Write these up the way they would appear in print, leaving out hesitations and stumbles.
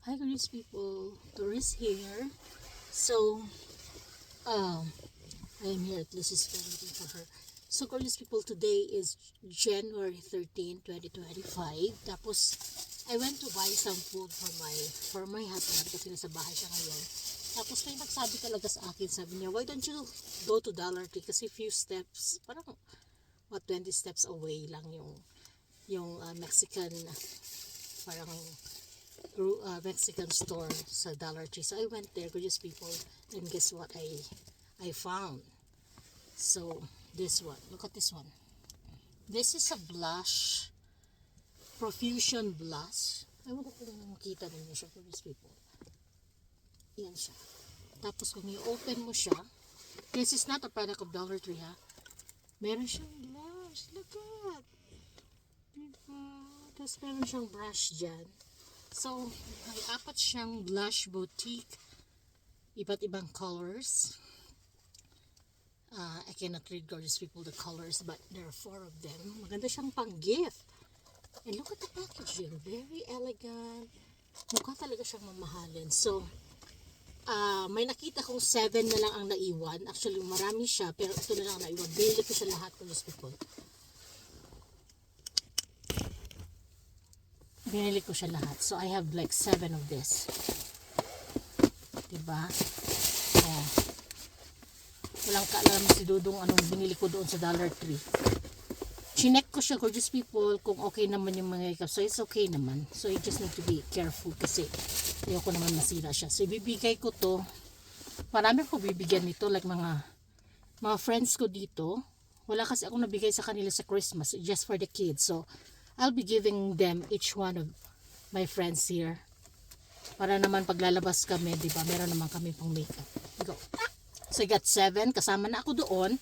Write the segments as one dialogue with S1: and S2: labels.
S1: Hi, gorgeous people. Tourist here. So, I am here at Lucy's Fair waiting for her. So, gorgeous people, today is January 13, 2025. Tapos, I went to buy some food for my husband kasi nasa bahay siya ngayon. Tapos, may nagsabi talaga sa akin, sabi niya, why don't you go to Dollar Tree? Kasi few steps, parang 20 steps away lang yung Mexican, parang Mexican store sa Dollar Tree. So I went there, gorgeous people, and guess what I found? So this one, look at this one. This is a blush, Profusion blush. Ewan ko kung makita ninyo siya, gorgeous people. Yan siya. Tapos kung i-open mo siya, this is not a product of Dollar Tree ha. Meron siyang blush. Look at. Diba? Tapos meron siyang brush dyan. So, may apat siyang blush boutique, iba't ibang colors. I cannot read, gorgeous people, the colors, but there are 4 of them. Maganda siyang pang gift. And look at the packaging, very elegant. Mukha talaga siyang mamahalin. So, may nakita kong 7 na lang ang naiwan. Actually, marami siya, pero ito na lang ang naiwan. Binili ko siya lahat, gorgeous people. Binili ko siya lahat. So, I have like 7 of this. Diba? Oh. Walang kaalam si Dudong anong binili ko doon sa Dollar Tree. Chinek ko siya, gorgeous people, kung okay naman yung mga makeup. So, it's okay naman. So, you just need to be careful kasi ayoko naman masira siya. So, ibibigay ko to. Marami ko bibigyan nito. Like mga friends ko dito. Wala kasi ako nabigay sa kanila sa Christmas. Just for the kids. So, I'll be giving them each one of my friends here. Para naman paglalabas kami, di ba? Meron naman kami pang makeup. Go. So I got 7. Kasama na ako doon.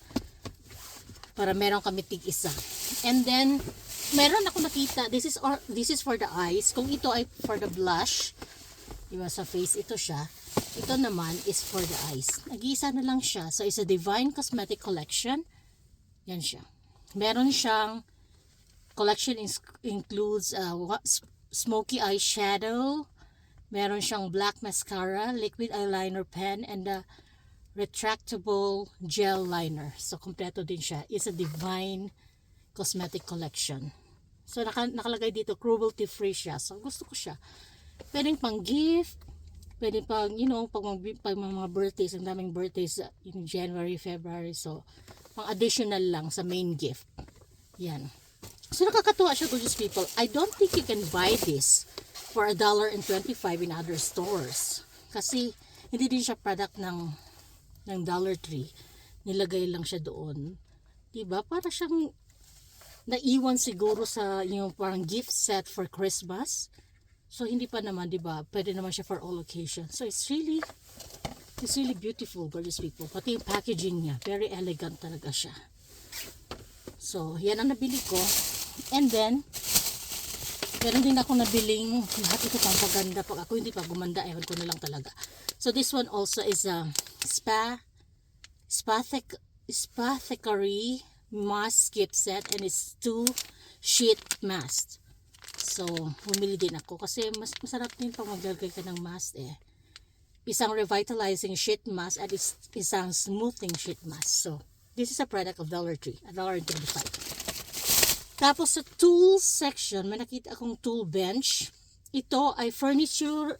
S1: Para meron kami tig-isa. And then, meron ako nakita. This is for the eyes. Kung ito ay for the blush, di ba, sa face, ito siya. Ito naman is for the eyes. Nag-iisa na lang siya. So it's a Divine Cosmetic Collection. Yan siya. Meron siyang collection includes smoky eyeshadow, meron siyang black mascara, liquid eyeliner pen, and a retractable gel liner. So, kompleto din siya. It's a Divine Cosmetic Collection. So, nakalagay dito, cruelty free siya. So, gusto ko siya. Pwedeng pang gift, pwedeng pang, pag mga birthdays, ang daming birthdays in January, February. So, pang additional lang sa main gift. Yan. So, nakakatuwa siya, gorgeous people. I don't think you can buy this for $1.25 in other stores. Kasi, hindi din siya product ng Dollar Tree. Nilagay lang siya doon. Diba? Para siyang naiwan siguro sa yung parang gift set for Christmas. So, hindi pa naman, diba? Pwede naman siya for all occasions. So, it's really beautiful, gorgeous people. Pati yung packaging niya, very elegant talaga siya. So, yan ang nabili ko. And then, meron din ako nabiling lahat ito pang paganda. Pag ako hindi pa gumanda, ewan ko na lang talaga. So, this one also is a Spathicary mask gift set, and it's 2 sheet mask. So, bumili din ako kasi mas masarap din pag maglagay ka ng mask eh. Isang revitalizing sheet mask at isang smoothing sheet mask. So, this is a product of Dollar Tree, $1.25. Tapos sa tools section, may nakita akong tool bench. Ito ay furniture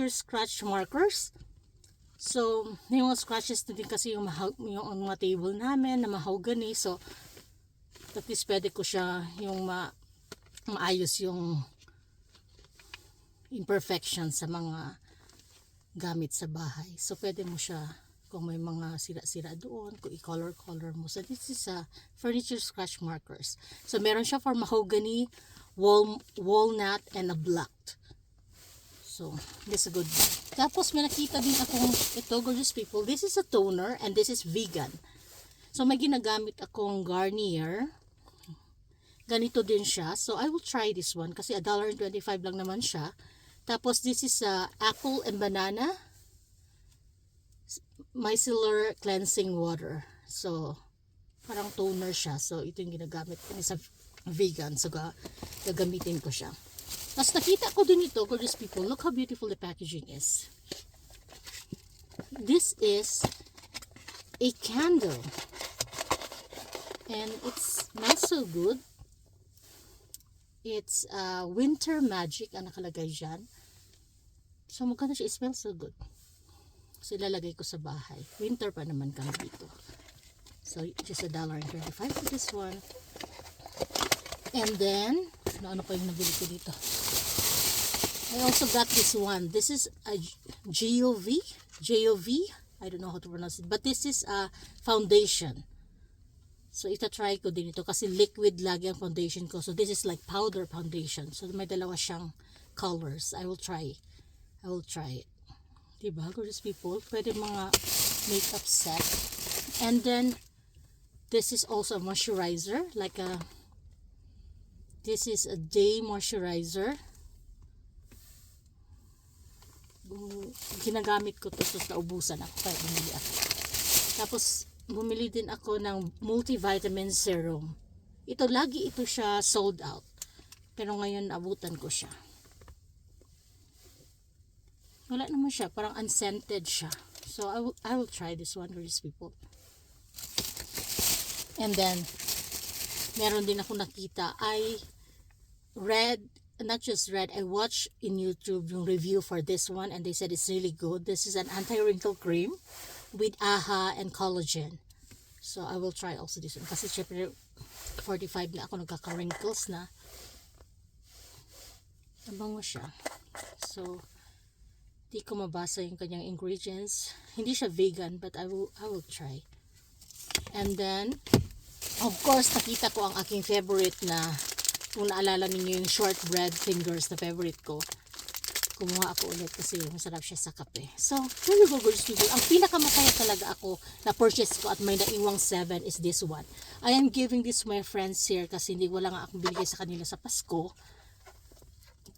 S1: scratch markers. So, yung mga scratches na din kasi yung mga table namin na mahogany. So, at least pwede ko siya yung maayos yung imperfection sa mga gamit sa bahay. So, pwede mo siya kung may mga sira-sira doon, kung i-color mo. So, this is a furniture scratch markers. So, meron siya for mahogany, walnut, and a black. So, this is a good one. Tapos, may nakita din akong ito, gorgeous people. This is a toner, and this is vegan. So, may ginagamit akong Garnier. Ganito din siya. So, I will try this one kasi $1.25 lang naman siya. Tapos, this is apple and banana micellar cleansing water. So, parang toner siya. So, ito yung ginagamit ko sa vegan. So, gagamitin ko siya. Tapos nakita ko din ito, gorgeous people. Look how beautiful the packaging is. This is a candle. And it smells so good. It's Winter Magic ang nakalagay dyan. So maganda siya, it smells so good. So ilalagay ko sa bahay. Winter pa naman kami dito. So just $1.25 for this one. And then, ano pa yung nabili ko dito? I also got this one. This is a Jov. I don't know how to pronounce it. But this is a foundation. So ita-try ko din ito kasi liquid lagi ang foundation ko. So this is like powder foundation. So may dalawa siyang colors. I will try it. Diba, gorgeous people? Pwede mga makeup set. And then, this is also a moisturizer. This is a day moisturizer. Ginagamit ko to, so naubusan ako. Kaya bumili ako. Tapos, bumili din ako ng multivitamin serum. Lagi ito siya sold out. Pero ngayon, abutan ko siya. Wala naman siya. Parang unscented siya. So, I will try this one, gorgeous people. And then, meron din ako nakita. I watched in YouTube yung review for this one and they said it's really good. This is an anti-wrinkle cream with AHA and collagen. So, I will try also this one. Kasi syempre, 45 na ako, nagkaka-wrinkles na. Nabango siya. So, di ko mabasa yung kanyang ingredients. Hindi siya vegan, but I will try. And then, of course, nakita ko ang aking favorite na, kung naalala ninyo yung shortbread fingers na favorite ko. Kumuha ako ulit kasi masarap siya sa kape. So, there you go, gorgeous people. Ang pinakamasaya talaga ako na purchase ko at may naiwang 7 is this one. I am giving this to my friends here kasi wala nga akong binigay sa kanila sa Pasko.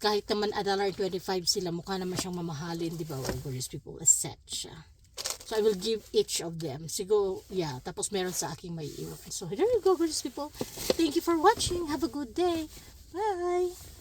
S1: Kahit naman $1.25 sila, mukha naman siyang mamahalin, di ba? Well, gorgeous people, a set siya. So, I will give each of them. Siguro, yeah. Tapos, meron sa aking may iwan. So, there you go, gorgeous people. Thank you for watching. Have a good day. Bye!